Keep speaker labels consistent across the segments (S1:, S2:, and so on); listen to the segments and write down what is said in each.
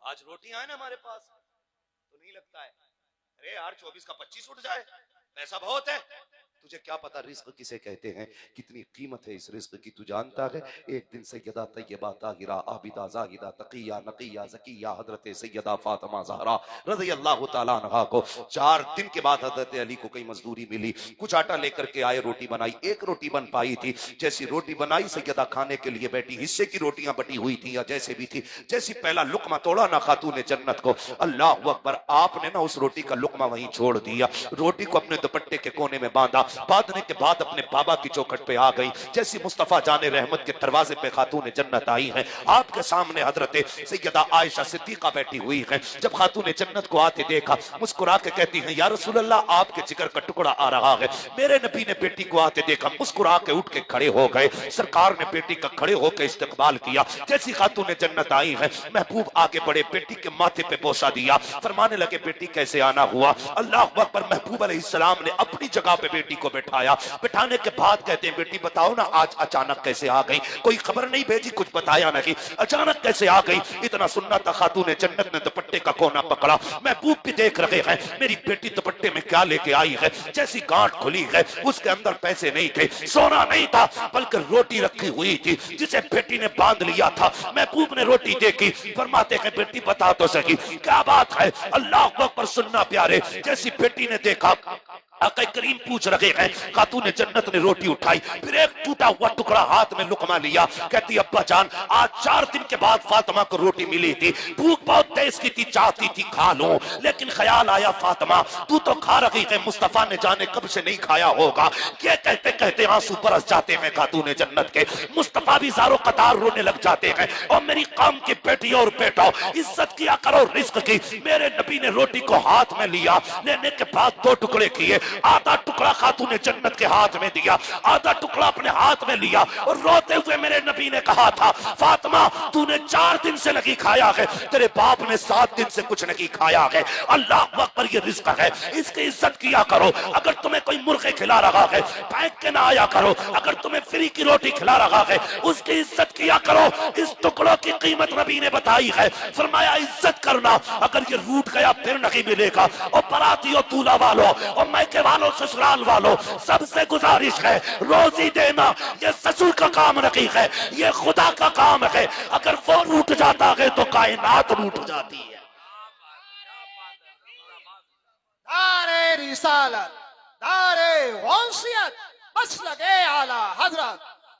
S1: आज रोटियां है ना हमारे पास तो नहीं लगता है, अरे यार 24 का 25 उठ जाए, पैसा बहुत है। तुझे क्या पता रिस्क किसे कहते हैं, कितनी कीमत है इस रिस्क की, तू जानता है। एक दिन सैयदा तैयबा ताहिरा आबिदा जाहिदा तकिया नकिया ज़किया हजरत सैयदा फातिमा ज़हरा रज़ियल्लाहु ताला अन्हा को 4 दिन के बाद हजरत अली को कई मजदूरी मिली, कुछ आटा लेकर के आए, रोटी बनाई, एक रोटी बन पाई थी। जैसी रोटी बनाई सैयदा खाने के लिए बैठी, हिस्से की रोटियां बटी हुई थी या जैसे भी थी, जैसी पहला लुकमा तोड़ा ना खातून जन्नत को, अल्लाह अकबर, आपने ना उस रोटी का लुकमा वहीं छोड़ दिया, रोटी को अपने दुपट्टे के कोने में बांधा, बांधने के बाद अपने बाबा की चौखट पे आ गई। जैसी मुस्तफा जाने रहमत के दरवाजे पे खातून जन्नत आई हैं, आपके सामने हजरत सैयदा आयशा सिद्दीका बैठी हुई हैं। जब खातून जन्नत को आते देखा, मुस्कुरा के कहती हैं, या रसूल अल्लाह, आपके जिगर का टुकड़ा आ रहा है। मेरे नबी ने बेटी को आते देखा, मुस्कुरा के उठ के खड़े हो गए। सरकार ने बेटी का खड़े होकर इस्तकबाल किया। जैसी खातून जन्नत आई है, महबूब आगे बढ़े, बेटी के माथे पे बोसा दिया, फरमाने लगे, बेटी कैसे आना हुआ। अल्लाह अकबर, महबूब अलैहिस्सलाम ने अपनी जगह पे बेटी को बैठाया। बैठाने के बाद कहते हैं, बेटी बताओ ना आज अचानक कैसे आ गई, कोई खबर नहीं भेजी, कुछ बताया नहीं, अचानक कैसे आ गई। इतना सुनना था, खातून जन्नत ने दुपट्टे का कोना पकड़ा, महबूब भी देख रहे हैं मेरी बेटी दुपट्टे में क्या लेके आई है। जैसी गांठ खुली है, उसके अंदर पैसे नहीं थे, सोना नहीं था, बल्कि रोटी रखी हुई थी जिसे बेटी ने बांध लिया था। महबूब ने रोटी देखी, फरमाते हैं, बेटी बता तो सही क्या बात है। अल्लाह अकबर, सुनना प्यारे, जैसी बेटी ने देखा, आका करीम पूछ रहे हैं, खातून जन्नत ने रोटी उठाई, फिर एक टूटा हुआ टुकड़ा हाथ में लुकमा लिया, कहती, अब्बा जान, आज 4 दिन के बाद फातिमा को रोटी मिली थी, भूख बहुत तेज की थी, चाहती थी खा लूं, लेकिन ख्याल आया, फातिमा तू तो खा रही है, मुस्तफा ने जाने कब से नहीं खाया होगा। ये कहते कहते आंसू बरस जाते हैं खातून जन्नत के, मुस्तफा भी ज़ारो कतार रोने लग जाते हैं। और मेरी काम की बेटी और बेटा, इज्जत किया करो रिस्क की। मेरे नबी ने रोटी को हाथ में लिया, लेने के बाद 2 टुकड़े किए, आधा टुकड़ा खातून जन्नत के हाथ में दिया, आधा टुकड़ा अपने हाथ में लिया, और रोते हुए मेरे नबी ने कहा था, फातिमा तूने 4 दिन से नहीं खाया है, तेरे बाप ने 7 दिन से कुछ नहीं खाया है। अल्लाह अकबर, ये रिस्क है, इसकी इज्जत किया करो। अगर तुम्हें कोई मुर्गे खिला रहा है, फेंक के ना आया करो। अगर तुम्हें फ्री की रोटी खिला रहा है, उसकी इज्जत किया करो। इस टुकड़ों की कीमत नबी ने बताई है, फरमाया इज्जत करना, अगर ये रूठ गया फिर नहीं मिलेगा। और बरातियों, दूल्हा वालों और मैके वालों, ससुराल वालों, सबसे गुजारिश है, रोजी देना ये ससुर का काम नहीं है, ये खुदा का काम है। अगर वो रूठ जाता है तो कायनात रूठ जाती है।
S2: दारे रिसालत, दारे गौसियत, मसलके आला हजरत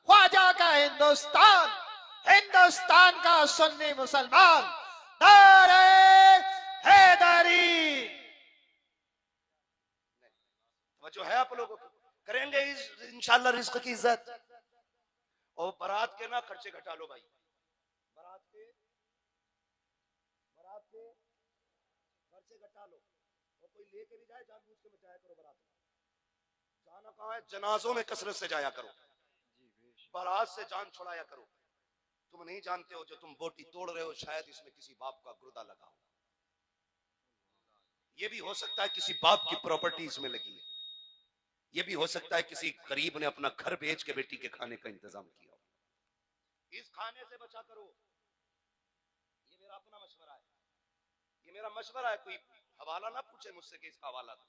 S2: ख्वाजा का हिंदुस्तान, हिंदुस्तान का सुन्नी मुसलमान, दारे हैदरी।
S1: जो है आप लोगों को करेंगे इंशाल्लाह रिस्क की इज्जत। और बारात के ना खर्चे घटा लो भाई, बारात के खर्चे घटा लो। और कोई लेके नहीं जाए, जानबूझ के मत जाया करो बारात में। जाना कहाँ है, जनाजों में कसरत से जाया करो, बारात से जान छुड़ाया करो। तुम नहीं जानते हो, जो तुम बोटी तोड़ रहे हो, शायद इसमें किसी बाप का गुर्दा लगा हो। ये भी हो सकता है किसी बाप की प्रॉपर्टी इसमें लगी है। ये भी हो सकता है किसी गरीब ने अपना घर बेच के बेटी के खाने का इंतजाम किया हो। इस खाने से बचा करो। ये मेरा अपना मशवरा है, ये मेरा मशवरा है। कोई हवाला ना पूछे मुझसे कि इसका हवाला दो,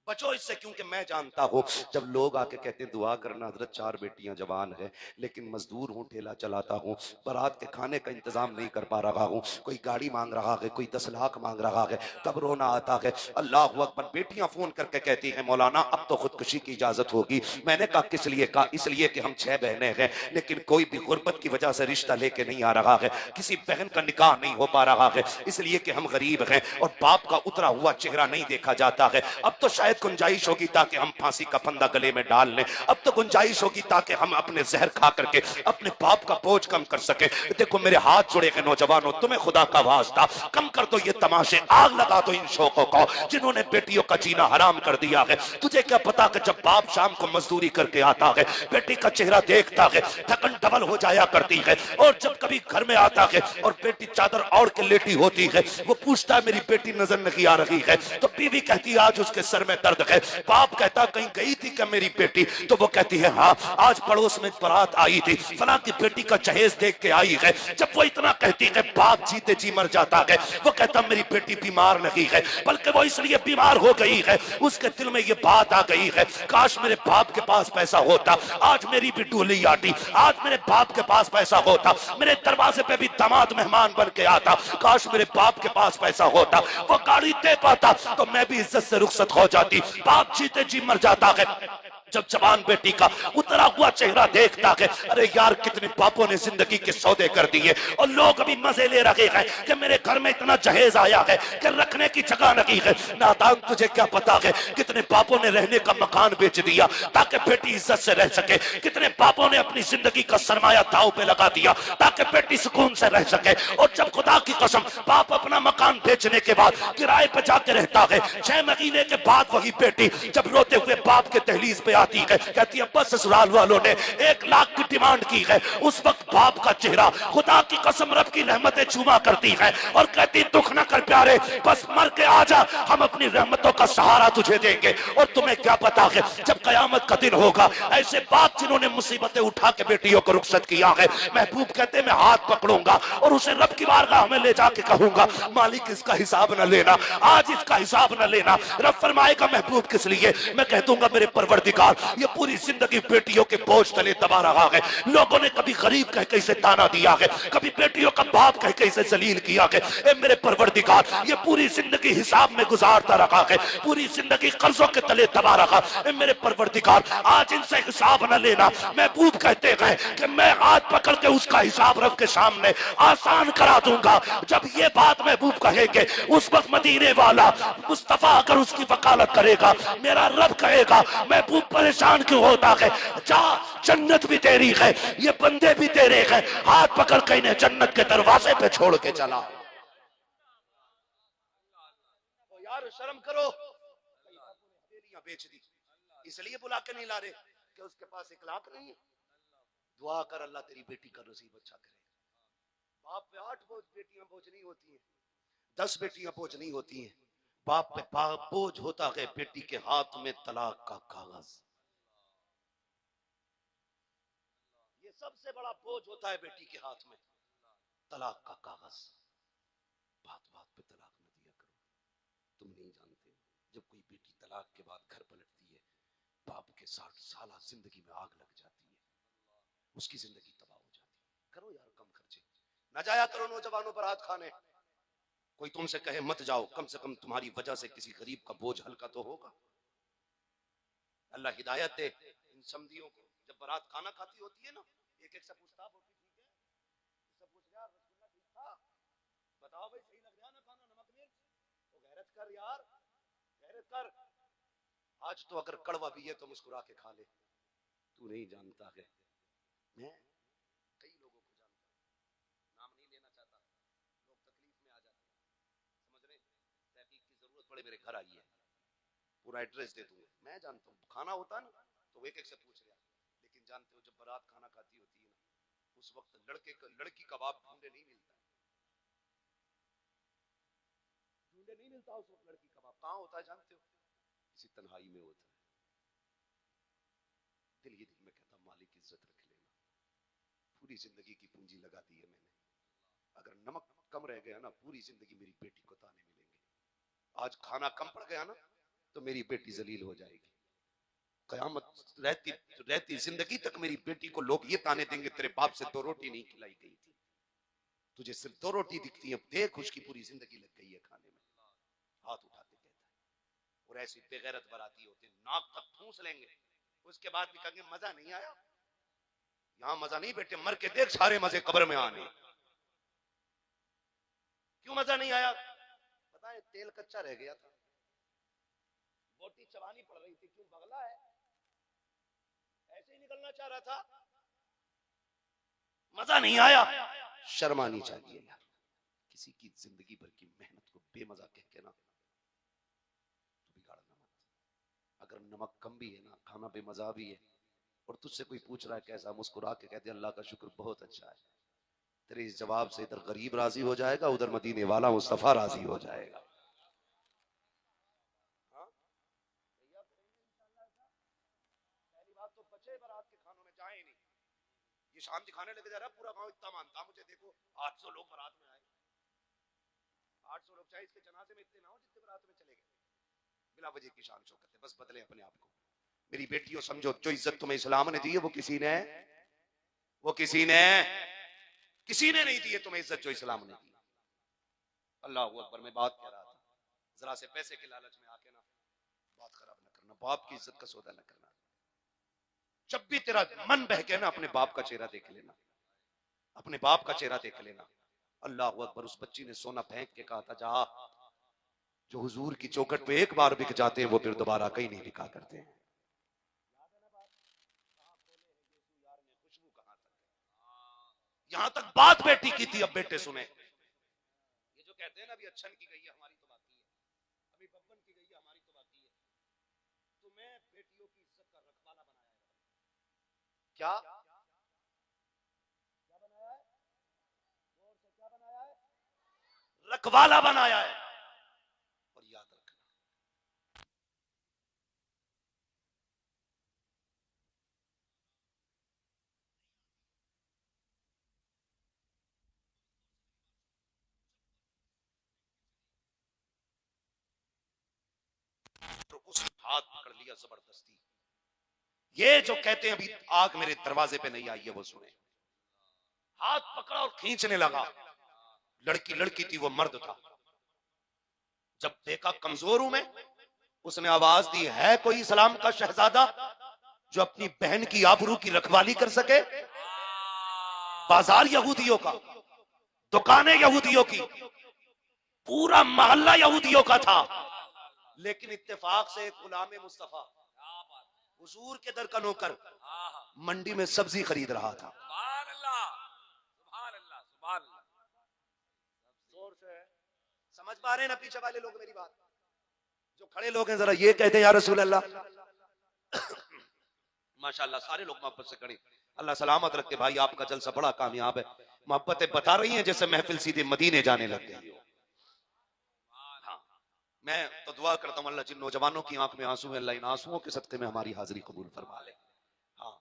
S1: बचो इससे, क्योंकि मैं जानता हूं जब लोग आके कहते हैं दुआ करना हजरत 4 बेटियां जवान है, लेकिन मजदूर हूं, ठेला चलाता हूं, बारात के खाने का इंतजाम नहीं कर पा रहा हूं, कोई गाड़ी मांग रहा है, कोई 10 लाख मांग रहा है, तब रोना आता है। अल्लाह अकबर, बेटियां फोन करके कहती हैं, मौलाना अब तो खुदकुशी की इजाजत होगी। मैंने कहा किस लिए? कहा इसलिए कि हम 6 बहनें हैं, लेकिन कोई भी गुर्बत की वजह से रिश्ता लेके नहीं आ रहा है, किसी बहन का निकाह नहीं हो पा रहा है, इसलिए कि हम गरीब हैं और बाप का उतरा हुआ चेहरा नहीं देखा जाता है। अब तो शायद गुंजाइश होगी ताकि हम फांसी का फंदा गले में डाल लें, अब तो गुंजाइश होगी ताकि हम अपने जहर खा करके अपने बाप का बोझ कम कर सके। देखो मेरे हाथ जुड़े हैं नौजवानों, तुम्हें खुदा का वास्ता कम कर दो ये तमाशे, आग लगा दो इन शौकों को जिन्होंने बेटियों का जीना हराम कर दिया है। तुझे क्या पता कि जब बाप शाम को मजदूरी करके आता है, बेटी का चेहरा देखता है, थकन डबल हो जाया करती है, और जब कभी घर में आता है और बेटी चादर ओढ़ के लेटी होती है, वो पूछता है मेरी बेटी नजर नहीं आ रही है, तो बीवी कहती है आज उसके सर में दर्द है। बाप कहता कहीं गई थी क्या मेरी बेटी? तो वो कहती है हाँ, आज पड़ोस में बारात आई थी, फलां की बेटी का जहेज देख के आई है। जब वो इतना कहती है बाप जीते जी मर जाता है। वो कहता मेरी बेटी बीमार नहीं है, बल्कि वो इसलिए बीमार हो गई है, उसके दिल में ये बात आ गई है, काश मेरे बाप के पास पैसा होता, आज मेरी भी डोली आती, आज मेरे बाप के पास पैसा होता, मेरे दरवाजे पे भी दामाद मेहमान बन के आता, काश मेरे बाप के पास पैसा होता, वो गाड़ी दे पाता तो मैं भी इज्जत से रुखसत हो जाती। बाप जीते जी मर जाता है। जब जवान बेटी का उतरा हुआ चेहरा देखता है, अरे यार कितने बापों ने जिंदगी के सौदे कर दिए और लोग अभी मजे ले रहे हैं कि मेरे घर में इतना जहेज आया है कि रखने की जगह नहीं है। नादान तुझे क्या पता है कितने बापों ने रहने का मकान बेच दिया ताकि बेटी इज्जत से रह सके, कितने बापों ने अपनी जिंदगी का सरमाया दाव पे लगा दिया ताकि बेटी सुकून से रह सके। और जब खुदा की कसम बाप अपना मकान बेचने के बाद किराए पे जाके रहता है, 6 महीने के बाद वही बेटी जब रोते हुए बाप के दहलीज पे आती है, कहती है बस ससुराल वालों ने 1 लाख की डिमांड की है। उस वक्त बाप का चेहरा खुदा की कसम रब की रहमतें चूमा करती है और कहती दुख न कर प्यारे, बस मर के आ जा, हम अपनी रहमतों का सहारा तुझे देंगे। और तुम्हें क्या पता है जब कयामत का दिन होगा, ऐसे बाप जिन्होंने मुसीबतें उठा के बेटियों को रुखसत किया है, महबूब कहते मैं हाथ पकड़ूंगा और उसे रब की बारगाह में ले जाके कहूंगा मालिक इसका हिसाब न लेना, आज इसका हिसाब न लेना। रब फरमाएगा महबूब किस लिए? मैं कह दूंगा मेरे परवरदिगार ये पूरी जिंदगी बेटियों के बोझ तले दबा रहा है, लोगों ने कभी गरीब कह के इसे ताना दिया है, कभी बेटियों का बाप कह के इसे जलील किया है। ए मेरे परवरदिगार ये पूरी जिंदगी हिसाब में गुजारता रहा है, पूरी जिंदगी कर्जों के तले दबा रहा। ए मेरे परवरदिगार आज इनसे हिसाब न लेना। महबूब कहते हैं कि मैं हाथ पकड़ के उसका हिसाब रब के सामने आसान करा दूंगा। जब ये बात महबूब कहेंगे उस वक्त मदीने वाला मुस्तफा अगर उसकी वकालत करेगा, मेरा रब कहेगा महबूब परेशान क्यों होता है, जा जन्नत भी तेरी है, ये बंदे भी तेरे हैं, हाथ पकड़ के इन्हें जन्नत के दरवाजे पे छोड़ के चला। तो यार शर्म करो, बेटियां बेच दी इसलिए बुला के नहीं ला रहे कि उसके पास इखलाक नहीं है। दुआ कर अल्लाह तेरी बेटी का नसीब अच्छा करे। बाप पे 8 बेटियां बोझ नहीं होती हैं, 10 बेटियां बोझ नहीं होती हैं। बाप पे बोझ होता है बेटी के हाथ में तलाक का कागज। ये सबसे बड़ा बोझ होता है बेटी के हाथ में, तलाक का कागज। बात बात पे तलाक न दिया करो। तुम नहीं जानते जब कोई बेटी तलाक के बाद घर पलटती है, बाप के 60 साल जिंदगी में आग लग जाती है, उसकी जिंदगी तबाह हो जाती है। करो यार कम खर्चे, न जाया करो नौजवानों बारात खाने। कोई तुमसे कहे मत जाओ, कम से कम तुम्हारी वजह से किसी गरीब का बोझ हल्का तो होगा। अल्लाह हिदायत दे इन समदियों को। जब बारात खाना खाती होती है ना, एक एक से पूछता बोटी ठीक है, सब पूछ यार रसगुल्ला ठीक था, बताओ भाई सही लग रहा ना खाना, नमक मिर्च, तो गैरत कर यार, गैरत कर। आज तो अगर कड़वा भी है तो मुस्कुरा के खा ले। तू नहीं जानता है, मैं कई लोगों को जानता हूं, नाम नहीं लेना चाहता, लोग तकलीफ में आ जाते हैं, समझ रहे, तहकीक की जरूरत पड़े मेरे घर आइए, पूरा एड्रेस दे दूंगा। मैं जानता हूँ खाना होता ना तो एक एक से पूछ लिया, लेकिन जानते हो जब बारात खाना खाती होती है ना, उस वक्त लड़की कबाब ढूंढे नहीं मिलता है, ढूंढे नहीं मिलता उस वक्त लड़की कबाब कहाँ होता है जानते हो? किसी तन्हाई में होता है। दिल ही दिल में कहता मालिक इज्जत रख लेना, पूरी जिंदगी की पूंजी लगा दी है मैंने, अगर नमक कम रह गया ना पूरी जिंदगी मेरी बेटी को ताने मिलेंगे। आज खाना कम पड़ गया ना तो मेरी बेटी जलील हो जाएगी। कयामत रहती रहती जिंदगी तक मेरी बेटी को लोग ये ताने देंगे तेरे बाप से 2 रोटी नहीं खिलाई गई थी, तुझे सिर्फ 2 रोटी दिखती है, देख उसकी पूरी जिंदगी लग गई है खाने में। हाथ उठा के कहता है। और ऐसी बेगैरत बराती होते नाक तक ठूंस लेंगे, उसके बाद भी कहेंगे मजा नहीं आया। यहां मजा नहीं बेटे, मर के देख सारे मजे कब्र में आने। क्यों मजा नहीं आया? पता है तेल कच्चा रह गया था, बोटी चबानी पड़ रही थी, क्यों बगला है, ऐसे ही निकलना चाह रहा था, मजा नहीं आया। शर्म आनी चाहिए यार, किसी की जिंदगी भर की मेहनत को बेमजा कह के ना तो बिगाड़ना मत। अगर नमक कम भी है ना, खाना बेमजा भी है, और तुझसे कोई पूछ रहा है कैसा, मुस्कुरा के कहते अल्लाह का शुक्र बहुत अच्छा है। तेरे इस जवाब से इधर गरीब राजी हो जाएगा, उधर मदीने वाला मुस्तफा राजी हो जाएगा। की शान दिखाने लगे जा रहा, पूरा गांव इतना मानता मुझे, देखो 800 लोग बारात में आए, 800 लोग, चाहे इसके जनाजे में इतने ना हो जितने बारात में चले गए, बिला वजह की शान शौकत है, बस बदले अपने आप को। मेरी बेटियों समझो, जो इज्जत तुम्हें इस्लाम ने दी है वो किसी ने नहीं दी है तुम्हें इज्जत जो इस्लाम ने दी। अल्लाह अकबर। मैं बात कह रहा था, जरा से पैसे के लालच में आके ना बात खराब ना करना, बाप की इज्जत का सौदा ना करना। जब भी तेरा मन बहके ना, अपने बाप का चेहरा देख लेना, अपने बाप का चेहरा देख लेना। अल्लाह अकबर। उस बच्ची ने सोना फेंक के कहा था, जा, जो हुजूर की चौखट पे एक बार बिक जाते हैं वो फिर दोबारा कहीं नहीं बिका करते हैं। यहां तक बात बेटी की थी, अब बेटे सुने। ये जो कहते हैं ना, अभी अच्छन की गई है हमारी तो बात है, अभी बब्बन की गई है हमारी तो बात है। तुम्हें बेटियों की इज्जत का रखवाला बनाया है। क्या बनाया है? जोर से क्या बनाया है? रखवाला बनाया है। और याद रखना, तो उस हाथ पकड़ लिया जबरदस्ती। ये जो कहते हैं अभी आग मेरे दरवाजे पे नहीं आई है, वो सुने। हाथ पकड़ा और खींचने लगा। लड़की थी, वो मर्द था। जब देखा कमजोर हूं मैं, उसने आवाज दी, है कोई इस्लाम का शहजादा जो अपनी बहन की आबरू की रखवाली कर सके? बाजार यहूदियों का, दुकानें यहूदियों की, पूरा मोहल्ला यहूदियों का था, लेकिन इत्तेफाक से एक गुलाम मुस्तफा, हुजूर के दर का नौकर, मंडी में सब्जी खरीद रहा था। जोर से समझ पा रहे हैं ना पीछे वाले लोग मेरी बात? जो खड़े लोग हैं जरा ये कहते हैं, या रसूल अल्लाह। माशाल्लाह सारे लोग मोहब्बत से खड़े। अल्लाह सलामत रखे भाई, आपका जलसा बड़ा कामयाब है। मोहब्बतें बता रही हैं जैसे महफिल सीधे मदीने जाने लग गई। हाँ, मैं तो दुआ करता हूँ अल्लाह जिन नौजवानों की आंख में आंसू है, अल्लाह इन आंसुओं के सदके में हमारी हाजिरी कबूल फरमा ले। हाँ,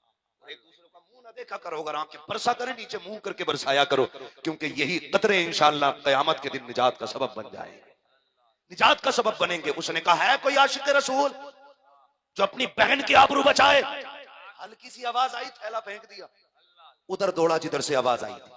S1: एक दूसरे का मुंह ना देखा करो, अगर आंखें बरसा करें नीचे मुंह करके बरसाया करो, क्योंकि यही कतरे इंशाअल्लाह क़यामत के दिन निजात का सबब बन जाएंगे, निजात का सबब बनेंगे। उसने कहा, है कोई आशिक रसूल जो अपनी बहन की आबरू बचाए? हल्की सी आवाज आई, थैला फेंक दिया, उधर दौड़ा जिधर से आवाज आई थी।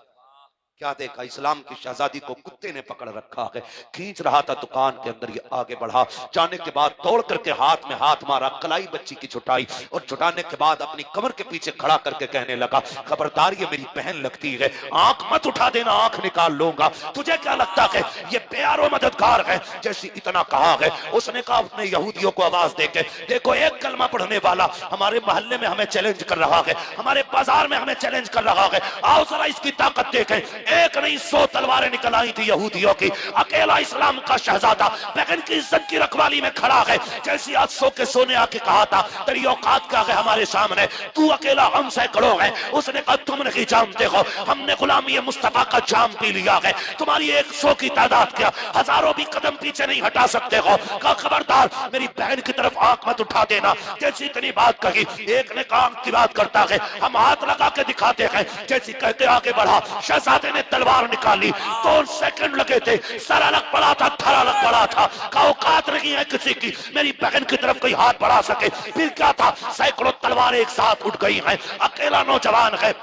S1: क्या देखा? इस्लाम की शहजादी को कुत्ते ने पकड़ रखा है, खींच रहा था दुकान के अंदर। ये आगे बढ़ा, जाने के बाद दौड़ करके हाथ में हाथ मारा, कलाई बच्ची की छुटाई, और छुटाने के बाद अपनी कमर के पीछे खड़ा करके कहने लगा, खबरदार ये मेरी बहन लगती है, आंख मत उठा देना, आंख निकाल लूंगा। तुझे क्या लगता है ये प्यारो मददगार है? जैसे इतना कहा है, उसने कहा अपने यहूदियों को आवाज देके, देखो एक कलमा पढ़ने वाला हमारे मोहल्ले में हमें चैलेंज कर रहा है, हमारे बाजार में हमें चैलेंज कर रहा है, आओ जरा इसकी ताकत देखें। एक नहीं 100 तलवारें निकल आई थी यहूदियों की, अकेला इस्लाम का शहजादा बहन की इज्जत की रखवाली में खड़ा है। जैसी आज 100 के सोने आके कहा था, तेरी औकात क्या है हमारे सामने, तू अकेला हम सैकड़ों है। उसने कहा, तुम नहीं जानते हो, हमने गुलामी मुस्तफा का जाम पी लिया है, तुम्हारी 100 की तादाद क्या, हजारों भी कदम पीछे नहीं हटा सकते हो। कहा, खबरदार मेरी बहन की तरफ आंख मत उठा देना। जैसी इतनी बात कही, एक ने कहा की बात करता है, हम हाथ लगा के दिखाते हैं। जैसी कहते आगे बढ़ा, शहजादे ने तलवार निकाली, 2 सेकंड लगे थे, सर अलग पड़ा था, थर अलग पड़ा था। का औकात नहीं है किसी की मेरी बहन की तरफ कोई हाथ बढ़ा सके। फिर क्या था, सैकड़ों तलवारें एक साथ उठ गई हैं, अकेला नौजवान है,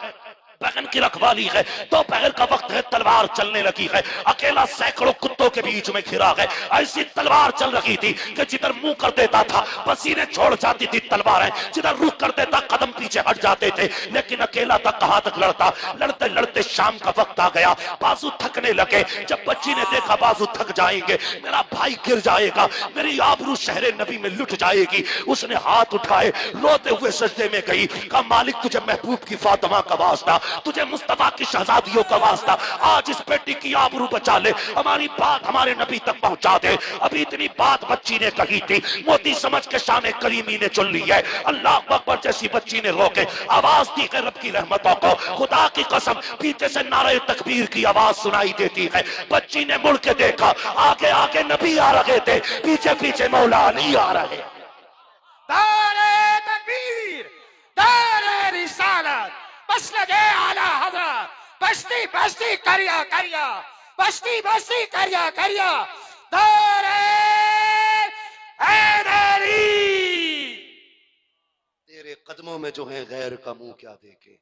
S1: बहन की रखवाली है, दोपहर का वक्त है, तलवार चलने लगी है, अकेला सैकड़ों कुत्तों के बीच में घिरा है। ऐसी तलवार चल रही थी कि जिधर मुंह कर देता था पसीने छोड़ जाती थी तलवारें, जिधर रुख कर देता कदम पीछे हट जाते थे। लेकिन अकेला तक कहां तक लड़ता, लड़ते लड़ते शाम का वक्त आ गया, बाजू थकने लगे। जब बच्ची ने देखा बाजू थक जाएंगे, मेरा भाई गिर जाएगा, मेरी आबरू शहरे नबी में लुट जाएगी, उसने हाथ उठाए, रोते हुए सजदे में गई। कहा, मालिक तुझे महबूब की फातिमा का वास्ता, तुझे मुस्तफा की शहजादियों का वास्ता, आज इस बेटी की आबरू बचा ले, हमारी बात हमारे नबी तक पहुंचा दे। अभी इतनी बात बच्ची ने कही थी, मोती समझ के शान करीमी ने चुन ली है। अल्लाह अकबर जैसी बच्ची ने रोके आवाज दी है रब की रहमतों को, खुदा की कसम पीछे से नारे तकबीर की आवाज सुनाई देती है। बच्ची ने मुड़ के देखा, आगे आगे नबी आ रहे थे, पीछे पीछे मौला अली आ रहे।
S2: दारे तकबीर, दारे रिसालत, बस लगे आला हजरत, बस्ती बस्ती करिया करिया, बस्ती बस्ती करिया करिया, नारे हैदरी।
S1: तेरे कदमों में जो है गैर का मुंह क्या देखे,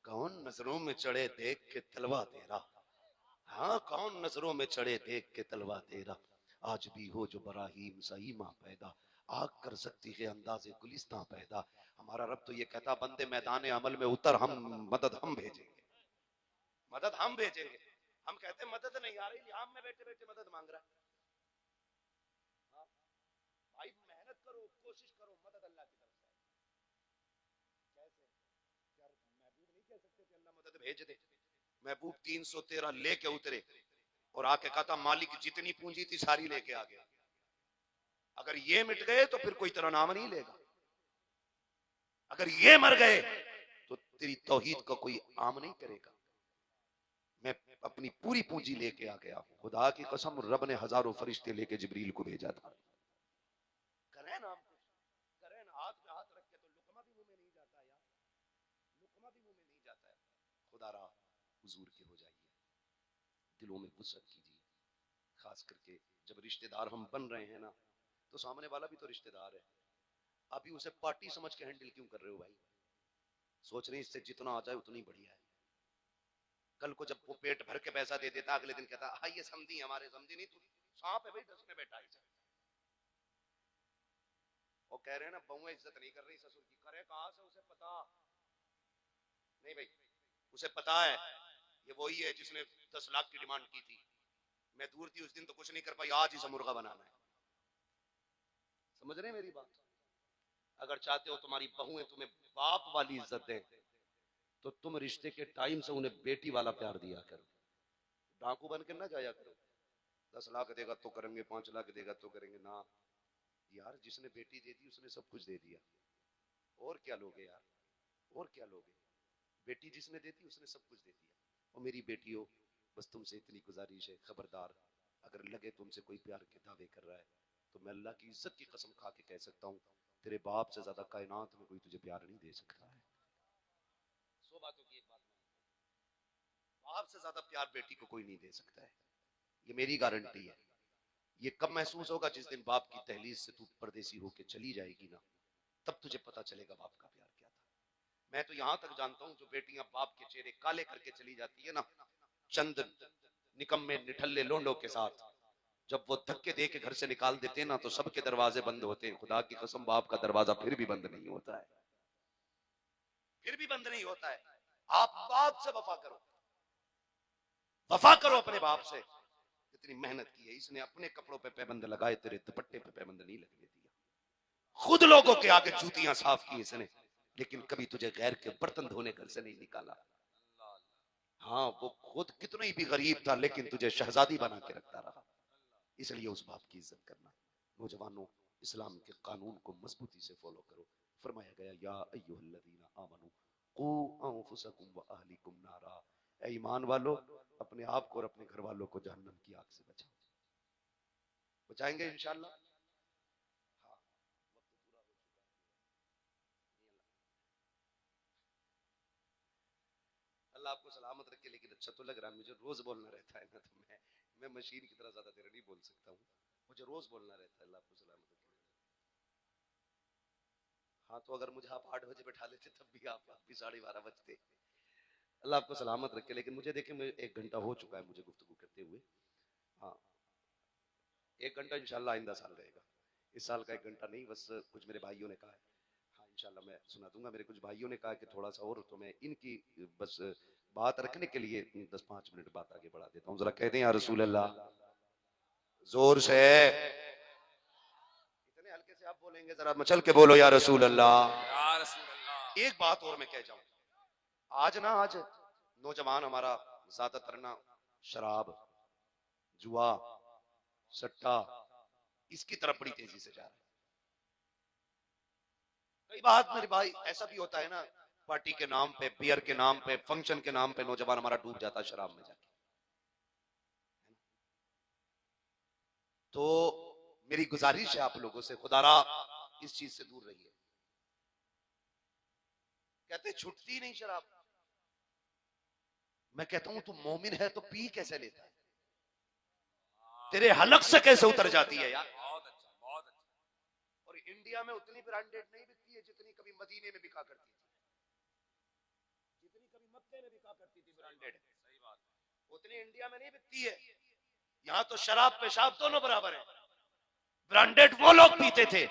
S1: कौन नजरों में चढ़े देख के तलवा तेरा, हाँ कौन नजरों में चढ़े देख के तलवा तेरा। आज भी हो जो बराहीम सही माँ पैदा, आग कर सकती है अंदाजे गुलिस्तां पैदा। हमारा रब तो ये कहता बंदे मैदान अमल में उतर, हम मदद हम भेजेंगे, मदद हम भेजेंगे। हम कहते मदद नहीं आ रही, लिहाम में बैठे बैठे मदद मांग रहा है। हाँ, भाई मेहनत करो, कोशिश करो, मदद अल्लाह की तरफ से। कैसे यार, महबूब नहीं कह सकते कि अल्लाह मदद भेज दे। महबूब 313 लेके उतरे और आके कहा था मालिक जितनी पूंजी थी सारी लेके आ गया, अगर ये मिट गए तो फिर कोई तेरा नाम नहीं लेगा, अगर ये मर गए तो तेरी तौहीद का कोई आम नहीं करेगा। मैं अपनी पूरी पूंजी लेके आ गया, खुदा की कसम रब ने हजारों फरिश्ते लेके जिब्रील को भेजा था। करें ना, करें ना, हाथ पे हाथ रख के तो लुकमा भी मुंह में नहीं जाता यार, लुकमा भी मुंह में नहीं जाता है। खुदा रा हुजूर के हो जाइए, दिलों में वुसअत कीजिए, खास करके जब रिश्तेदार हम बन रहे हैं ना, तो सामने वाला भी तो रिश्तेदार है। अभी उसे पार्टी समझ के हैंडल क्यों कर रहे हो भाई? सोच रहे इससे जितना आ जाए उतनी बढ़िया है। कल को जब वो पेट भर के पैसा दे देता, अगले दिन कहता हाँ ये समझी हमारे, समझी नहीं तू सांप है भाई, डसने बैठा है। और कह रहे हैं ना बहुएं इज्जत नहीं कर रही ससुर की, करे कहां से, उसे पता नहीं भाई, उसे पता है ये वही है जिसने 10 लाख की डिमांड की थी। मैं दूर थी उस दिन तो कुछ नहीं कर पाई, आज इसे मुर्गा बनाना है। समझ रहे मेरी बात? अगर चाहते हो तुम्हारी बहुएं तुम्हें बाप वाली इज्जत दें, तो तुम रिश्ते के टाइम से उन्हें बेटी वाला प्यार दिया करो, डाकू बन के ना जाया करो। 10 लाख देगा तो करेंगे, 5 लाख देगा तो करेंगे ना यार, जिसने बेटी दे दी उसने सब कुछ दे दिया, और क्या लोगे यार, और क्या लोगे? बेटी जिसने दे दी उसने सब कुछ दे दिया। और मेरी बेटी हो, बस तुमसे इतनी गुजारिश है, खबरदार अगर लगे तुमसे कोई प्यार के दावे कर रहा है, तो मैं अल्लाह की इज्जत की कसम खा के कह सकता हूँ तेरे बाप से ज्यादा कायनात में कोई तुझे प्यार नहीं दे सकता है। 100 बातों की एक बात, बाप से ज्यादा प्यार बेटी को कोई नहीं दे सकता है, ये मेरी गारंटी है। ये कब महसूस होगा? जिस दिन बाप की तहलीज से तू परदेसी होके चली जाएगी ना, तब तुझे पता चलेगा बाप का प्यार क्या था। मैं तो यहां तक जानता हूं जो बेटियां बाप के चेहरे काले करके चली जाती है ना, चंद निकम्मे निठल्ले लोंडों के साथ, जब वो धक्के दे के घर से निकाल देते हैं ना, तो सबके दरवाजे बंद होते हैं। खुदा की कसम बाप का दरवाजा फिर भी बंद नहीं होता है, फिर भी बंद नहीं होता है। आप बाप से वफा करो, वफा करो अपने बाप से। इतनी मेहनत की है इसने, अपने कपड़ों पे पैबंद लगाए, तेरे दुपट्टे पे पैबंद नहीं लगने दिया। खुद लोगों के आगे जूतियां साफ की इसने, लेकिन कभी तुझे गैर के बर्तन धोने घर से नहीं निकाला। हाँ वो खुद कितना ही भी गरीब था, लेकिन तुझे शहजादी बना के रखता रहा। इसलिए उस बाप की इज्जत करना। नौजवानों, इस्लाम के कानून को मजबूती से फॉलो करो। फरमाया गया या अय्युहल्लज़ीना आमनू कू अंफुसकुम व अहलिकुम नारा, ऐ ईमान वालों अपने आप को और अपने घर वालों को जहन्नम की आग से बचाओ। बचाएंगे इंशाअल्लाह। हाँ, वक्त पूरा हो चुका है। अल्लाह आपको सलामत रखे। लेकिन अच्छा तो लग रहा है मुझे, रोज बोलना रहता है ना, तो मैं मशीन की तरह ज्यादा देर नहीं बोल सकता हूँ, मुझे रोज बोलना रहता है। अल्लाह आपको सलामत रखे। हाँ तो अगर मुझे आप 8 बजे बैठा लेते तब भी आप भी 12:30 बजते। अल्लाह आपको सलामत रखे। लेकिन मुझे देखिए, मैं 1 घंटा हो चुका है मुझे गुफ्तगू करते हुए। हाँ 1 घंटा इंशाल्लाह आइंदा साल रहेगा, इस साल का 1 घंटा नहीं, बस कुछ मेरे भाइयों ने कहा है। हाँ इंशाल्लाह मैं सुना दूंगा। मेरे कुछ भाइयों ने कहा कि थोड़ा सा और, तो मैं इनकी बस बात रखने के लिए 10-5 मिनट बात आगे बढ़ा देता हूँ। जरा कहते हैं या रसूल अल्लाह, जोर से, इतने हल्के से आप बोलेंगे, जरा मचल के बोलो या रसूल अल्लाह। एक बात और मैं कह जाऊं, आज नौजवान हमारा ज्यादातर ना शराब, जुआ, सट्टा, इसकी तरफ बड़ी तेजी से जा रहा है। कई बात मेरे भाई ऐसा भी होता है ना, पार्टी के नाम पे, बियर के नाम पे, फंक्शन के नाम पे नौजवान हमारा डूब जाता है शराब में जाके। तो मेरी गुजारिश है आप लोगों से, खुदारा इस चीज से दूर रहिए। कहते छुटती नहीं शराब, मैं कहता हूं तू मोमिन है तो पी कैसे लेता है? तेरे हलक से कैसे उतर जाती है यार?
S2: बहुत अच्छा, बहुत अच्छा।
S1: और इंडिया में उतनी ब्रांडेड नहीं बिकती है जितनी कभी मदीने में बिका करती थी, जितनी कभी मक्के में बिका करती थी ब्रांडेड,
S2: सही बात।
S1: उतनी इंडिया में नहीं बिकती है। यहाँ तो शराब पेशाब दोनों बराबर है। ब्रांडेड वो लोग पीते थे,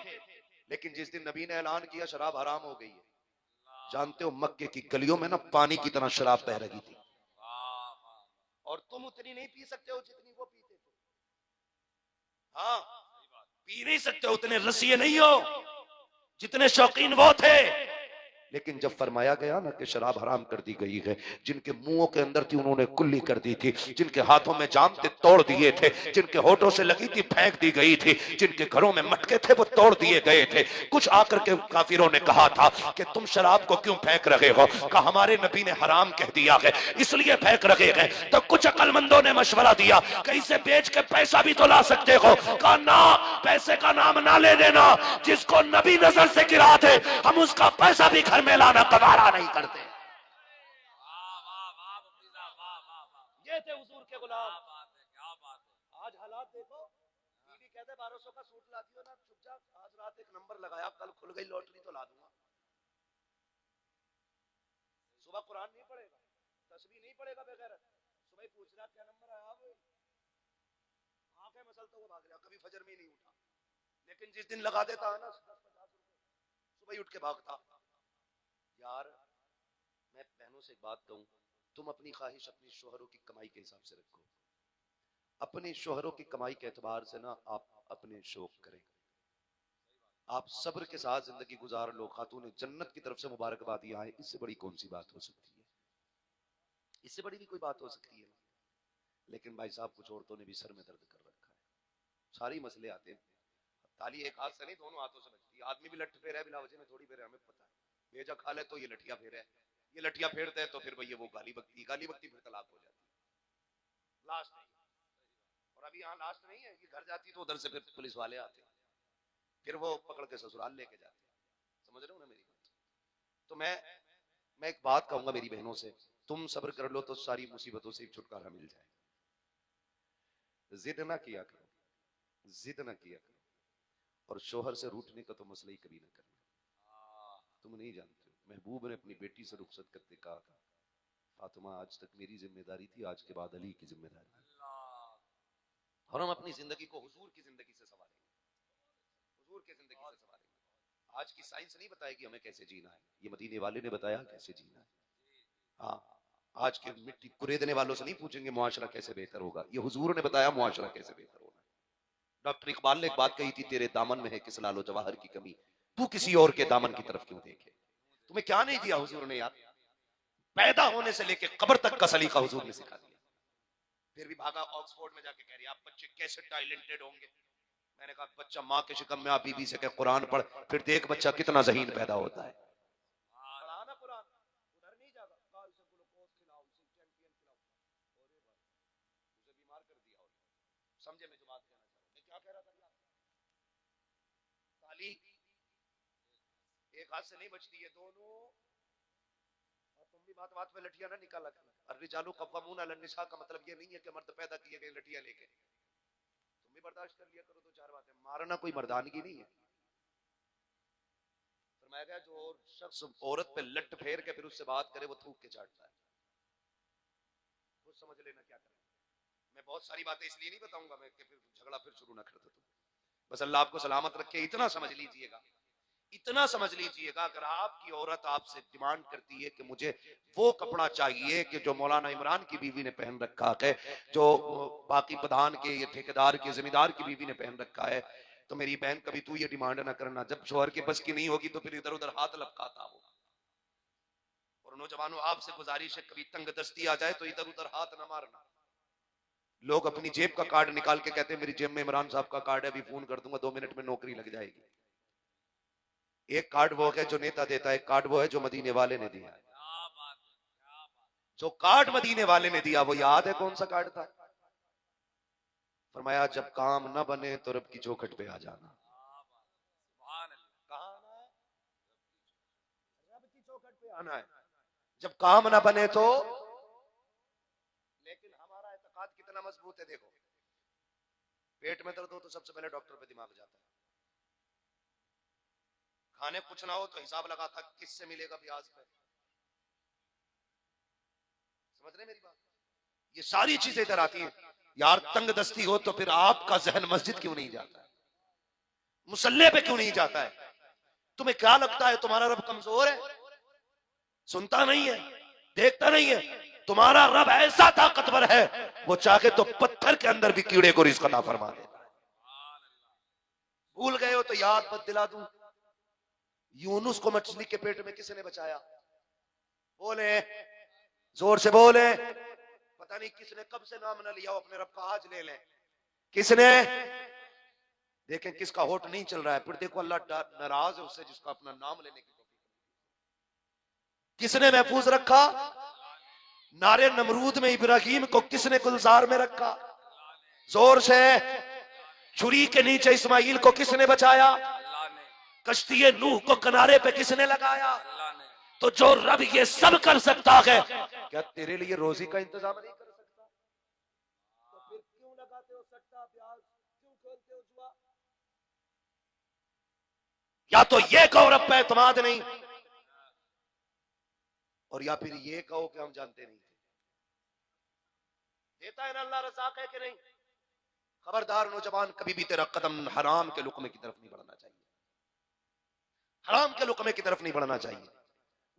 S1: लेकिन जिस दिन नबी ने ऐलान किया शराब हराम हो गई है, जानते हो मक्के की गलियों में ना पानी की तरह शराब बह रही थी। और तुम उतनी नहीं पी सकते हो जितनी वो पीते थे। हाँ, पी नहीं सकते, उतने रसिए नहीं हो जितने शौकीन वो थे। लेकिन जब फरमाया गया ना कि शराब हराम कर दी गई है, जिनके मुंहों के अंदर थी उन्होंने कुल्ली कर दी थी, जिनके हाथों में जाम थे तोड़ दिए थे, जिनके होठों से लगी थी फेंक दी गई थी, जिनके घरों में मटके थे वो तोड़ दिए गए थे। कुछ आकर के काफिरों ने कहा था कि तुम शराब को क्यों फेंक रहे हो? कहा हमारे नबी ने हराम कह दिया है इसलिए फेंक रहे हैं। तो कुछ अक्लमंदों ने मशवरा दिया कि इसे बेच के पैसा भी तो ला सकते हो। कहा ना, पैसे का नाम ना ले देना, जिसको नबी नजर से गिरा दे हम उसका पैसा भी घर में लाना गवारा नहीं करते। ये थे हुजूर के गुलाम।
S2: क्या बात है।
S1: आज हालात देखो, बीवी कहते 1200 का सूट ला दियो ना, चुपचाप आज रात एक नंबर लगाया, कल खुल गई लॉटरी तो ला दूंगा। सुबह कुरान नहीं पढ़ेगा, तस्बीह नहीं पढ़ेगा बगैर, सुबह ही पूछ रहा क्या नंबर आया, आंखें मसलते हुए भाग रहा, कभी फजर में ही नहीं उठा। लेकिन जिस दिन लगा देता है ना 10-50 रुपए, सुबह ही उठ के भागता। यार मैं बहनों से एक बात कहूं, तुम अपनी ख्वाहिश अपनी शोहरों की कमाई के हिसाब से रखो। अपने शोहरों की कमाई के एतबार से ना आप अपने शौक करें, आप सब्र के साथ जिंदगी गुजार लो, खातून जन्नत की तरफ से मुबारकबादी आए, इससे बड़ी कौन सी बात हो सकती है? इससे बड़ी भी कोई बात हो सकती है? लेकिन भाई साहब कुछ औरतों ने भी सर में दर्द कर रखा है, सारी मसले आते हैं। ताली एक हाथ से नहीं दोनों हाथों से बजती है। आदमी भी लठ फेरा है बिला वजह में थोड़ी फेरा, हमें पता है। भेजा खा ले तो ये लठिया फेरा है, ये लठिया फेरते हैं तो फिर भैया वो गाली बकती, गाली बकती फिर तलाक हो जाती है। लास्ट नहीं, और अभी यहाँ लास्ट नहीं है, ये घर जाती तो उधर से फिर पुलिस वाले आते हैं, फिर वो पकड़ के ससुराल लेके जाते हैं। समझ रहे हो ना मेरी बात? तो मैं एक बात कहूंगा मेरी बहनों से, तुम सब्र कर लो तो सारी मुसीबतों से छुटकारा मिल जाए। जिद ना किया करो, जिद ना किया करो, और शोहर से रूठने का तो मसला ही कभी ना करना। तुम नहीं जानते, महबूब ने अपनी बेटी से रुखसत करते कहा, फातिमा आज तक मेरी जिम्मेदारी थी, आज के बाद अली की जिम्मेदारी है, और हम अपनी जिंदगी को हुजूर की जिंदगी से संवारेंगे, हुजूर की जिंदगी से संवारेंगे। आज की साइंस नहीं बताएगी हमें कैसे जीना है, ये मदीने वाले ने बताया कैसे जीना है। हाँ, आज के मिट्टी कुरेदने वालों से नहीं पूछेंगे मुआशरा कैसे बेहतर होगा, ये हुजूर ने बताया मुआशरा कैसे बेहतर होना है। डॉक्टर इकबाल ने एक बात कही थी, तेरे दामन में है किस लालो जवाहर की कमी, तू किसी और के दामन की तरफ क्यों देखे? तुम्हें क्या नहीं दिया हुजूर ने यार? पैदा होने से लेके कब्र तक का सलीका हुजूर ने सिखा दिया। फिर भी भागा ऑक्सफोर्ड में जाके कह रही आप बच्चे कैसे टैलेंटेड होंगे। मैंने कहा बच्चा माँ के शिकम में आप बीबी से कह कुरान पढ़, फिर देख बच्चा कितना ज़हीन पैदा होता है। पढ़ा ना कुरान, उधर नहीं जाता, कल से ग्लूकोज खिलाओ, उसे चैंपियन खिलाओ, अरे भाई उसे बीमार कर दिया। और समझे मैं जो बात कहना चाह रहा हूं, मैं क्या कह रहा था? ताली एक हाथ से नहीं बचती है, दोनों। और तुम भी बात बात में लठिया ना निकाला करना। अर्रिजालु कव्वामून अलन निसा का मतलब ये नहीं है कि मर्द पैदा किए गए लठिया लेके, तुम भी बर्दाश्त कर लिया करो दो चार बातें। मारना कोई मर्दानगी नहीं है। फरमाया गया जो शख्स औरत पे लट फेर के फिर उससे बात करे वो थूक के चाटता है। खुद समझ लेना क्या करें। मैं बहुत सारी बातें इसलिए नहीं बताऊंगा मैं कि फिर झगड़ा फिर शुरू ना कर दो तुम। बस अल्लाह आपको सलामत रखे, इतना समझ लीजिएगा, इतना समझ लीजिएगा, अगर आपकी औरत आपसे डिमांड करती है कि मुझे वो कपड़ा चाहिए कि जो मौलाना इमरान की बीवी ने पहन रखा है, जो बाकी प्रधान के या ठेकेदार के जमींदार की बीवी ने पहन रखा है, तो मेरी बहन कभी तू ये डिमांड ना करना। जब शोहर की बस की नहीं होगी तो फिर इधर उधर हाथ लपकाता हो। और नौजवानों आपसे गुजारिश है, कभी तंग दस्ती आ जाए तो इधर उधर हाथ ना मारना। लोग अपनी जेब का कार्ड निकाल के कहते हैं मेरी जेब में इमरान साहब का कार्ड है, अभी फोन कर दूंगा 2 मिनट में नौकरी लग जाएगी। एक कार्ड वो है जो नेता देता है, एक कार्ड वो है जो मदीने वाले ने दिया है। जो कार्ड मदीने वाले ने दिया वो याद है कौन सा कार्ड था? फरमाया जब काम न बने तो रब की चौखट पे आ जाना। कहा ना, रब की चौखट पे आना है। जब काम ना बने तो सबूत है, देखो पेट में दर्द हो तो सबसे पहले डॉक्टर पे दिमाग जाता है, खाने कुछ ना हो तो हिसाब लगाता किससे मिलेगा ब्याज पे। समझ रहे मेरी बात? ये सारी चीजें इधर आती है। यार तंग दस्ती हो तो फिर आपका जहन मस्जिद क्यों नहीं जाता है, मुसल्ले पे क्यों नहीं जाता है? तुम्हें क्या लगता है तुम्हारा रब कमजोर है? सुनता नहीं है, देखता नहीं है? तुम्हारा रब ऐसा ताकतवर है, वो चाहे तो पत्थर के अंदर भी कीड़े को रिज़्क़ अता फरमा देता है। भूल गए हो तो याद मत दिला दूं, यूनुस को मछली के पेट में किसने बचाया? बोले, जोर से बोले। पता नहीं किसने कब से नाम ना लिया हो अपने रब का, आज ले लें। किसने? देखें किसका होठ नहीं चल रहा है, फिर देखो अल्लाह नाराज है उससे जिसका अपना नाम लेने की। किसने महफूज रखा? नारे नमरूद में इब्राहिम को किसने गुलजार में रखा? जोर से। छुरी के नीचे इस्माइल को किसने बचाया? कश्ती नूह को किनारे पे किसने लगाया? तो जो रब ये सब कर सकता है, क्या तेरे लिए रोजी का इंतजाम नहीं कर सकता? तो फिर क्यों लगाते हो सट्टा ब्याज, क्यों खोलते हो जुआ? या तो ये कहो रब पे एतमाद नहीं, और या फिर ये कहो कि हम जानते नहीं थे। देता है ना अल्लाह, रज़ाक है कि नहीं? खबरदार नौजवान, कभी भी तेरा कदम हराम के लुकमे की तरफ नहीं बढ़ना चाहिए, हराम के लुकमे की तरफ नहीं बढ़ना चाहिए।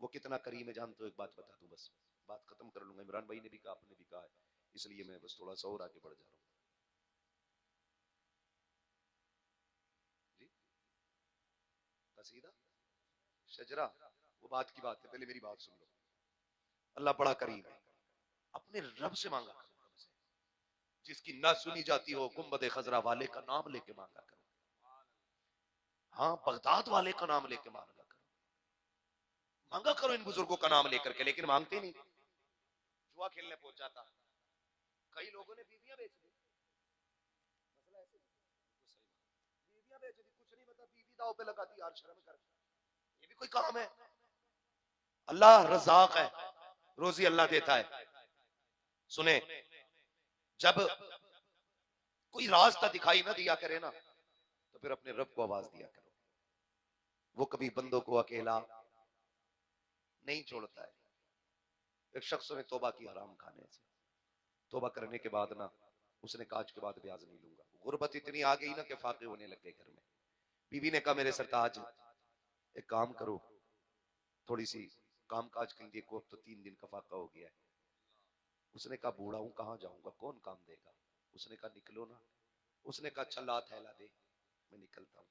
S1: वो कितना करीम है जानते हो? एक बात बता दूं, बस बात खत्म कर लूंगा। इमरान भाई ने भी कहा, आपने भी कहा है, इसलिए मैं बस थोड़ा सा और आगे बढ़ जा रहा हूं। जी कसीदा शजरा, वो बात की बात है, पहले मेरी बात सुन लो। अल्लाह बड़ा करीम है, अपने रब से मांगा करो, जिसकी ना सुनी जाती हो गुंबद खजरा वाले का नाम लेके मांगा करो। हाँ, बगदाद वाले का नाम लेके मांगा करो, मांगा करो इन बुजुर्गों का नाम लेकर के, लेकिन मांगते नहीं। जुआ खेलने पहुंच जाता, कई लोगों ने बीवियां बेच दी, मसला ऐसे बीवियां बेच दी, कुछ नहीं बता, बीवी दाव पे लगा दी। यार शर्म कर, ये भी कोई काम है? अल्लाह रज़ाक है, रोजी अल्लाह देता है। सुने, जब कोई रास्ता दिखाई ना दिया करे ना, तो फिर अपने रब को आवाज दिया करो। वो कभी बंदों को अकेला नहीं छोड़ता है। एक शख्स ने तौबा की हराम खाने से, तौबा करने के बाद ना उसने कहा आज के बाद ब्याज नहीं लूंगा। गुर्बत इतनी आ गई ना कि फाके होने लग गए घर में। बीवी ने कहा मेरे सरताज एक काम करो, थोड़ी सी काम काज करेंगे को, तो 3 दिन का फाका हो गया है। उसने कहा बूढ़ा हूं, कहाँ जाऊंगा, कौन काम देगा? उसने कहा निकलो ना। उसने कहा अच्छा ला थैला दे, मैं निकलता हूँ।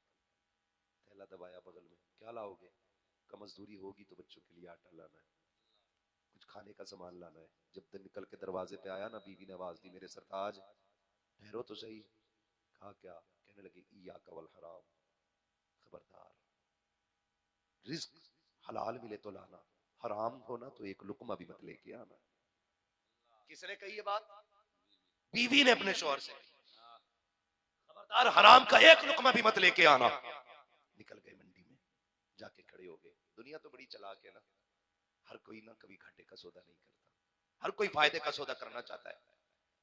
S1: थैला दबाया बगल में, क्या लाओगे? का मजदूरी होगी तो बच्चों के लिए आटा लाना है, कुछ खाने का सामान लाना है। जब दिन निकल के दरवाजे पे आया ना, बीवी ने आवाज दी मेरे सरताज ठहरो तो सही। कहा क्या? कहने लगी इय्याका वल हराम, खबरदार रिज्क हलाल मिले तो लाना, हराम होना तो एक लुकमा भी मत लेके आना। किसने कही ये बात? बीवी ने अपने शौहर से, खबरदार हराम का एक लुकमा भी मत लेके आना। निकल गए मंडी में, जाके खड़े हो गए। दुनिया तो बड़ी चालाक है ना, हर कोई ना कभी घाटे का सौदा नहीं करता, हर कोई फायदे का सौदा करना चाहता है।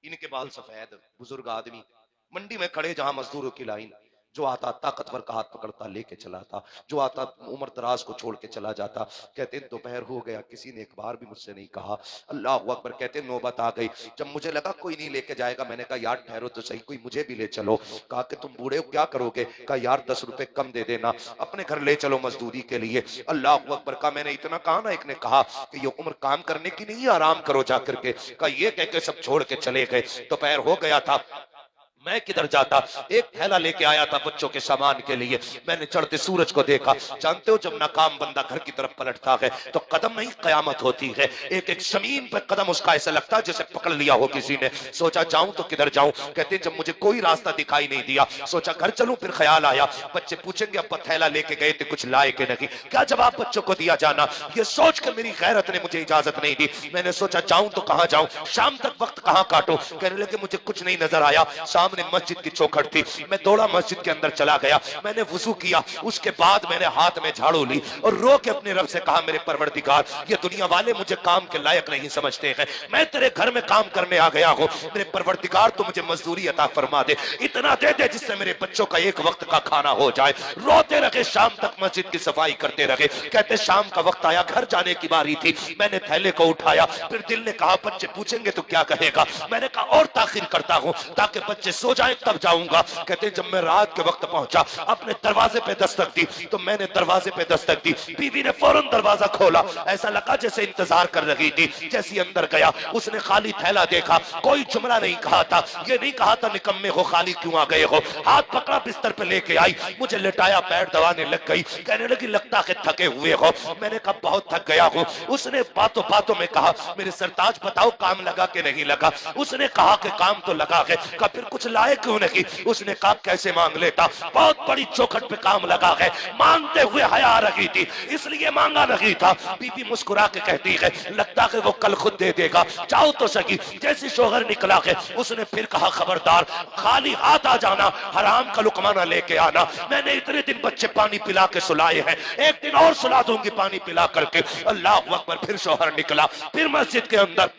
S1: इनके बाल सफेद, बुजुर्ग आदमी मंडी में खड़े, जहां मजदूरों की लाइन, जो आता ताकतवर का हाथ पकड़ता लेके चलाता, जो आता उम्र दराज को छोड़ के चला जाता। कहते दोपहर हो गया, किसी ने एक बार भी मुझसे नहीं कहा अल्लाह अकबर। कहते नौबत आ गई, जब मुझे लगा कोई नहीं लेके जाएगा, मैंने कहा यार ठहरो तो सही, कोई मुझे भी ले चलो। कहा कि तुम बूढ़े हो क्या करोगे? कहा यार 10 रुपए कम दे देना, अपने घर ले चलो मजदूरी के लिए। अल्लाह अकबर का मैंने इतना कहा ना, एक ने कहा कि ये उम्र काम करने की नहीं, आराम करो जा करके। कहा ये कह के सब छोड़ के चले गए। दोपहर हो गया था, मैं किधर जाता, एक थैला लेके आया था बच्चों के सामान के लिए। मैंने चढ़ते सूरज को देखा। जानते हो जब नाकाम बंदा घर की तरफ पलटता है तो कदम नहीं कयामत होती है। एक एक जमीन पर कदम उसका ऐसा लगता है जैसे पकड़ लिया हो किसी ने। सोचा जाऊं तो किधर जाऊं? कहते जब मुझे कोई रास्ता दिखाई नहीं दिया, सोचा घर चलूं। फिर ख्याल आया बच्चे पूछेंगे अब थैला लेके गए थे, कुछ लाए के नहीं, क्या जवाब बच्चों को दिया जाना? ये सोच कर मेरी गैरत ने मुझे इजाजत नहीं दी। मैंने सोचा जाऊं तो कहां जाऊं, शाम तक वक्त कहां काटूं? कहने लगे मुझे कुछ नहीं नजर आया। सामने सामने मस्जिद की चौखट थी। मैं दौड़ा मस्जिद के अंदर चला गया, मैंने वुजू किया, उसके बाद मैंने हाथ में झाड़ू ली और रो के अपने रब से कहा, मेरे परवरदिगार, ये दुनिया वाले मुझे काम के लायक नहीं समझते हैं, मैं तेरे घर में काम करने आ गया हूँ, मेरे परवरदिगार तू मुझे मजदूरी अता फरमा दे, इतना दे दे जिससे मेरे बच्चों का एक वक्त का खाना हो जाए। रोते रहे, शाम तक मस्जिद की सफाई करते रहे। कहते शाम का वक्त आया, घर जाने की बारी थी, मैंने थैले को उठाया, फिर दिल ने कहा बच्चे पूछेंगे तो क्या कहेगा, मैंने कहा और ताखिर करता हूं ताकि बच्चे सो जाएं तब जाऊंगा। कहते जब मैं रात के वक्त पहुंचा, अपने दरवाजे पे दस्तक दी, तो मैंने दरवाजे पे दस्तक दी, बीवी ने फौरन दरवाजा खोला, ऐसा लगा जैसे इंतजार कर रही थी। जैसे अंदर गया, उसने खाली थैला देखा, कोई जुमला नहीं कहा था, ये नहीं कहा था निकम्मे हो खाली क्यों आ गए हो, हाथ पकड़ा बिस्तर पे लेके आई, मुझे लेटाया, पैर दबाने लग गई, कहने लगी लगता है थके हुए हो। मैंने कहा बहुत थक गया हूं। उसने बातों बातों में कहा, मेरे सरताज बताओ काम लगा के नहीं लगा। उसने कहा कि काम तो लगा है। कहा फिर कुछ लाए क्यों नहीं? उसने कहा कैसे मांग लेता, बहुत बड़ी चौखट पे काम लगा है, मांगते हुए हया आ रही थी इसलिए मांगा नहीं था। बीबी मुस्कुरा के कहती है लगता है वो कल खुद दे देगा, जाओ तो सही। जैसे शोहर निकला है, उसने फिर कहा खबरदार खाली हाथ आ जाना, हराम का लुकमाना लेके आना, मैंने इतने दिन बच्चे पानी पिला के सुलाए हैं, एक दिन और सुला दूंगी पानी पिला करके। अल्लाह अकबर। फिर शौहर निकला, फिर मस्जिद के अंदर,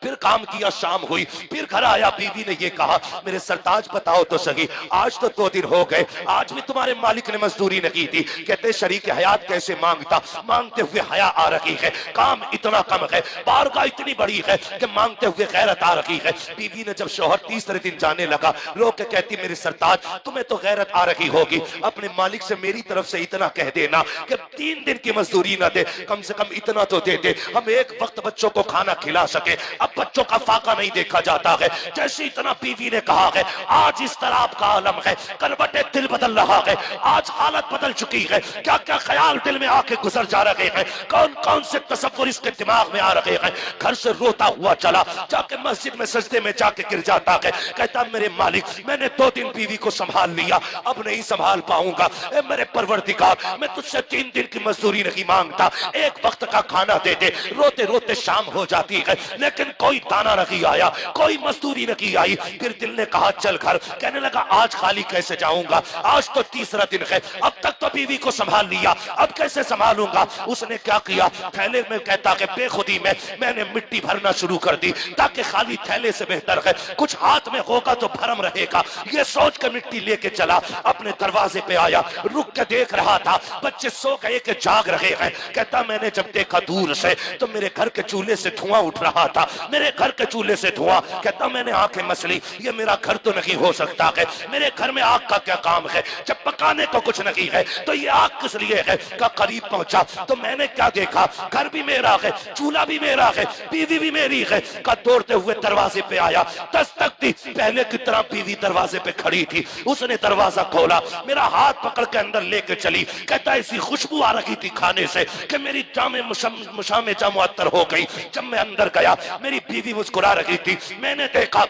S1: फिर काम किया, शाम हुई, फिर घर आया, बीवी ने ये कहा मेरे सरताज बताओ तो सही, आज तो 2 दिन हो गए, आज भी तुम्हारे मालिक ने मजदूरी नहीं दी। कहते शरीक हयात कैसे मांगता, मांगते हुए हया आ रही है, काम इतना कम है, बारगाह इतनी बड़ी है कि मांगते हुए गैरत आ रही है। बीवी ने जब शौहर तीसरे दिन जाने लगा, रो के कहती मेरे सरताज तुम्हें तो गैरत आ रही होगी, अपने मालिक से मेरी तरफ से इतना कह देना कि 3 दिन की मजदूरी ना दे, कम से कम इतना तो दे दे, हम एक वक्त बच्चों को खाना खिला सके। अब बच्चों का फाका नहीं देखा जाता है। जैसे इतना बीवी ने कहा है, आज इस तरह का आलम है, करवटे दिल बदल रहा है, आज हालत बदल चुकी है, क्या क्या ख्याल दिल में आके गुजर जा रहे हैं, कौन कौन से तसव्वुर इसके दिमाग में आ रहे हैं। घर से रोता हुआ चला, जाके मस्जिद में सजदे में जाके गिर जाता है, कहता मेरे मालिक मैंने 2 दिन बीवी को संभाल लिया, अब नहीं संभाल पाऊंगा, मेरे परवरदिगार मैं तुझसे 3 दिन की मजदूरी नहीं मांगता, एक वक्त का खाना दे दे। रोते रोते शाम हो जाती है, लेकिन कोई दाना नहीं आया, कोई मजदूरी नहीं आई। फिर दिल ने कहा चल घर, कहने लगा आज खाली कैसे जाऊंगा, आज तो तीसरा दिन है, अब तक तो बीवी को संभाल लिया, अब कैसे संभालूंगा। उसने क्या किया, थैले में कहता है बेखुदी में मैंने मिट्टी भरना शुरू कर दी, ताकि खाली थैले से बेहतर है कुछ हाथ में होगा तो भरम रहेगा। ये सोच कर मिट्टी लेके चला, अपने दरवाजे पे आया, रुक के देख रहा था बच्चे सो गए के जाग रहे हैं। कहता मैंने जब देखा दूर से तो मेरे घर के चूल्हे से धुआं उठ रहा था, मेरे घर के चूल्हे से धुआं। कहता मैंने आंखें मसली, ये मेरा घर तो नहीं हो सकता है, मेरे घर में आग का क्या काम है, जब पकाने को कुछ नहीं है तो ये आग किस लिए है। का करीब पहुंचा तो मैंने क्या देखा, घर भी मेरा है, चूल्हा भी मेरा है, बीवी भी मेरी है। का दौड़ते हुए दरवाजे पे आया, दस्तक दी, पहले की तरह बीवी दरवाजे पे खड़ी थी, उसने दरवाजा खोला, मेरा हाथ पकड़ के अंदर लेके चली। कहता ऐसी खुशबू आ रही थी खाने से कि मेरी जामे मुशामे जा मुअत्तर हो गई। जब मैं अंदर गया, मेरी बीवी मुस्कुरा रही थी, मैंने देखा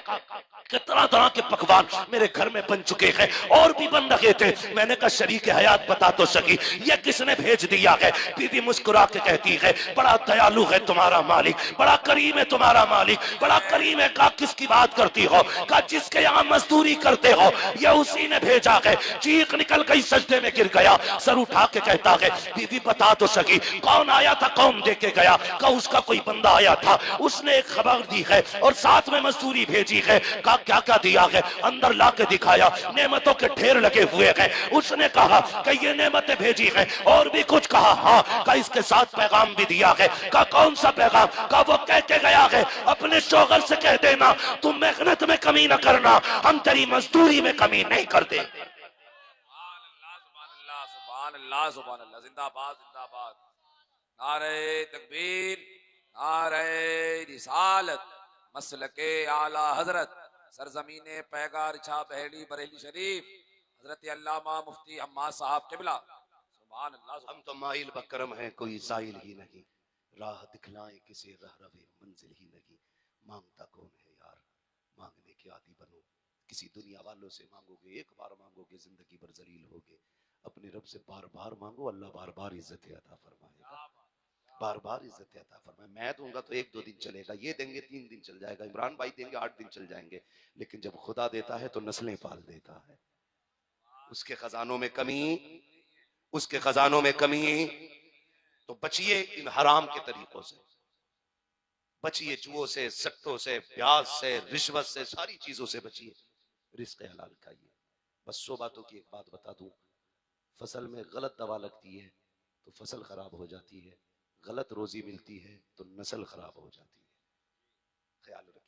S1: कि तरह तरह के पकवान मेरे घर में बन चुके हैं और भी बन रहे थे। मैंने कहा शरीक हयात बता तो सकी ये किसने भेज दिया है। बीवी मुस्कुरा के कहती है बड़ा दयालु है तुम्हारा मालिक, बड़ा करीम है तुम्हारा मालिक, बड़ा करीम है। कहा किसकी बात करती हो? कहा जिसके यहाँ मजदूरी करते हो ये उसी ने भेजा है। चीख निकल गई, सजदे में गिर गया, सर उठा के कहता है बीवी बता तो सकी कौन आया था, कौन देके गया? कहा उसका कोई बंदा आया था, उसने एक खबर दी है और साथ में मजदूरी भेजी है। कहा क्या क्या दिया है? अंदर ला के दिखाया, नेमतों के ढेर लगे हुए हैं। उसने कहा कि ये नेमतें भेजी हैं और भी कुछ कहा। हाँ, कहा इसके साथ पैगाम भी दिया है। कहा कौन सा पैगाम? कहा वो कह के गया है अपने शौहर से कह देना तुम मेहनत में कमी न करना, हम तेरी मजदूरी में कमी नहीं करते।
S2: जिंदाबाद जिंदाबाद, नारे तकबीर, नारे रिसालत, मसलके आला हजरत, सरजमीने पैगार छा बहेड़ी बरेली शरीफ, हजरत अल्लामा मुफ्ती अम्मा साहब किबला। सुभान अल्लाह।
S1: हम तो माइल बकरम है कोई साइल ही नहीं, राह दिखलाए किसी रहरवे मंजिल ही नहीं। मांगता कौन है यार, मांगने के आदी बनो। किसी दुनिया वालों से मांगोगे, एक बार मांगोगे जिंदगी भर जलील होगे। अपने रब से बार बार मांगो, अल्लाह बार बार इज्जत अता फरमाएगा। बार बार इज्जत अता फरमाए। मैं दूंगा तो 1-2 दिन चलेगा, ये देंगे 3 दिन चल जाएगा, इमरान भाई देंगे 8 दिन चल जाएंगे, लेकिन जब खुदा देता है तो नस्लें पाल देता है। उसके खजानों में कमी, उसके खजानों में कमी। तो बचिए इन हराम के तरीकों से, बचिए जुओं से, सट्टों से, ब्याज से, रिश्वत से, सारी चीजों से बचिए, रिस्क हलाल खाइए। बस 100 बातों की एक बात बता दूं, फसल में गलत दवा लगती है तो फसल खराब हो जाती है, गलत रोजी मिलती है तो नस्ल खराब हो जाती है। ख्याल रखिए।